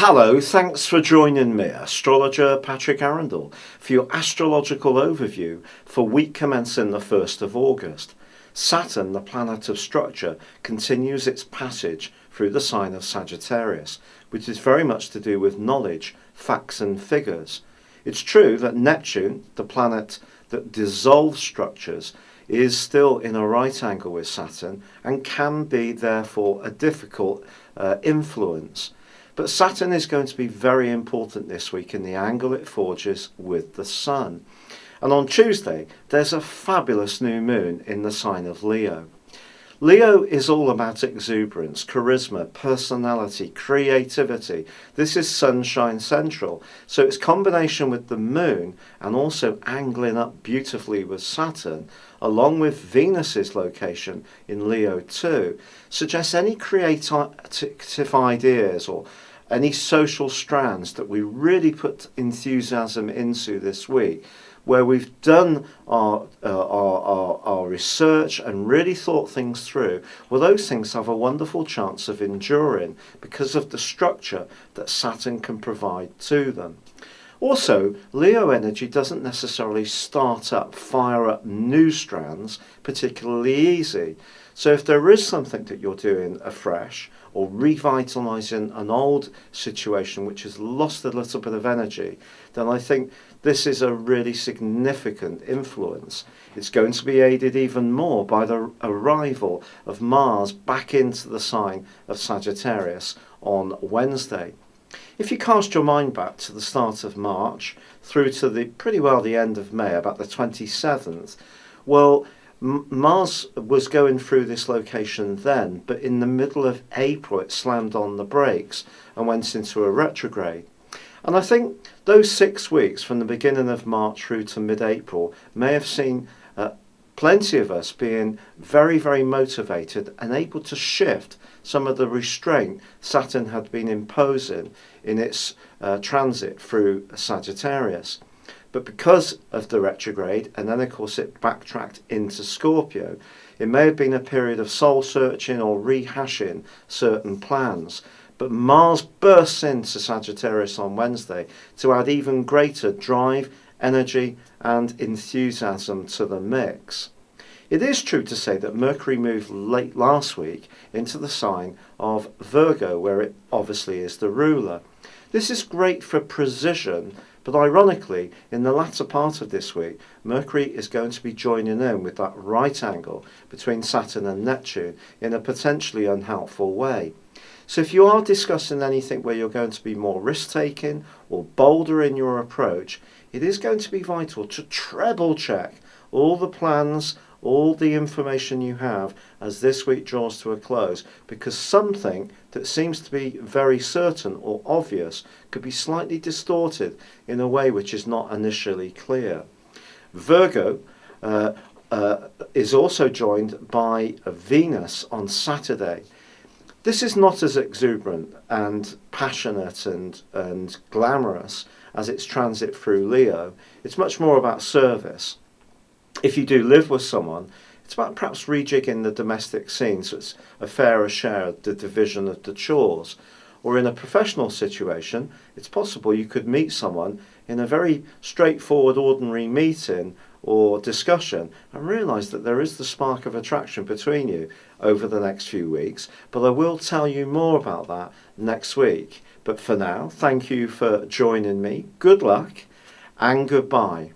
Hello, thanks for joining me, astrologer Patrick Arundell, for your astrological overview for week commencing the 1st of August. Saturn, the planet of structure, continues its passage through the sign of Sagittarius, which is very much to do with knowledge, facts and figures. It's true that Neptune, the planet that dissolves structures, is still in a right angle with Saturn and can be therefore a difficult influence. But Saturn is going to be very important this week in the angle it forges with the Sun. And on Tuesday, there's a fabulous new moon in the sign of Leo. Leo is all about exuberance, charisma, personality, creativity. This is sunshine central. So its combination with the moon and also angling up beautifully with Saturn, along with Venus's location in Leo too, suggests any creative ideas or any social strands that we really put enthusiasm into this week, where we've done our research and really thought things through, well, those things have a wonderful chance of enduring because of the structure that Saturn can provide to them. Also, Leo energy doesn't necessarily fire up new strands particularly easy. So if there is something that you're doing afresh or revitalising an old situation which has lost a little bit of energy, then I think this is a really significant influence. It's going to be aided even more by the arrival of Mars back into the sign of Sagittarius on Wednesday. If you cast your mind back to the start of March through to pretty well the end of May, about the 27th, well, Mars was going through this location then, but in the middle of April it slammed on the brakes and went into a retrograde. And I think those 6 weeks from the beginning of March through to mid-April may have seen plenty of us being very, very motivated and able to shift some of the restraint Saturn had been imposing in its transit through Sagittarius. But because of the retrograde, and then of course it backtracked into Scorpio, it may have been a period of soul searching or rehashing certain plans. But Mars bursts into Sagittarius on Wednesday to add even greater drive, energy and enthusiasm to the mix. It is true to say that Mercury moved late last week into the sign of Virgo, where it obviously is the ruler. This is great for precision, but ironically, in the latter part of this week, Mercury is going to be joining in with that right angle between Saturn and Neptune in a potentially unhelpful way. So if you are discussing anything where you're going to be more risk-taking or bolder in your approach, it is going to be vital to treble check all the plans, all the information you have as this week draws to a close, because something that seems to be very certain or obvious could be slightly distorted in a way which is not initially clear. Virgo is also joined by Venus on Saturday. This is not as exuberant and passionate and glamorous as its transit through Leo. It's much more about service. If you do live with someone, it's about perhaps rejigging the domestic scene so it's a fairer share of the division of the chores. Or in a professional situation, it's possible you could meet someone in a very straightforward, ordinary meeting or discussion and realise that there is the spark of attraction between you over the next few weeks. But I will tell you more about that next week. But for now, thank you for joining me. Good luck and goodbye.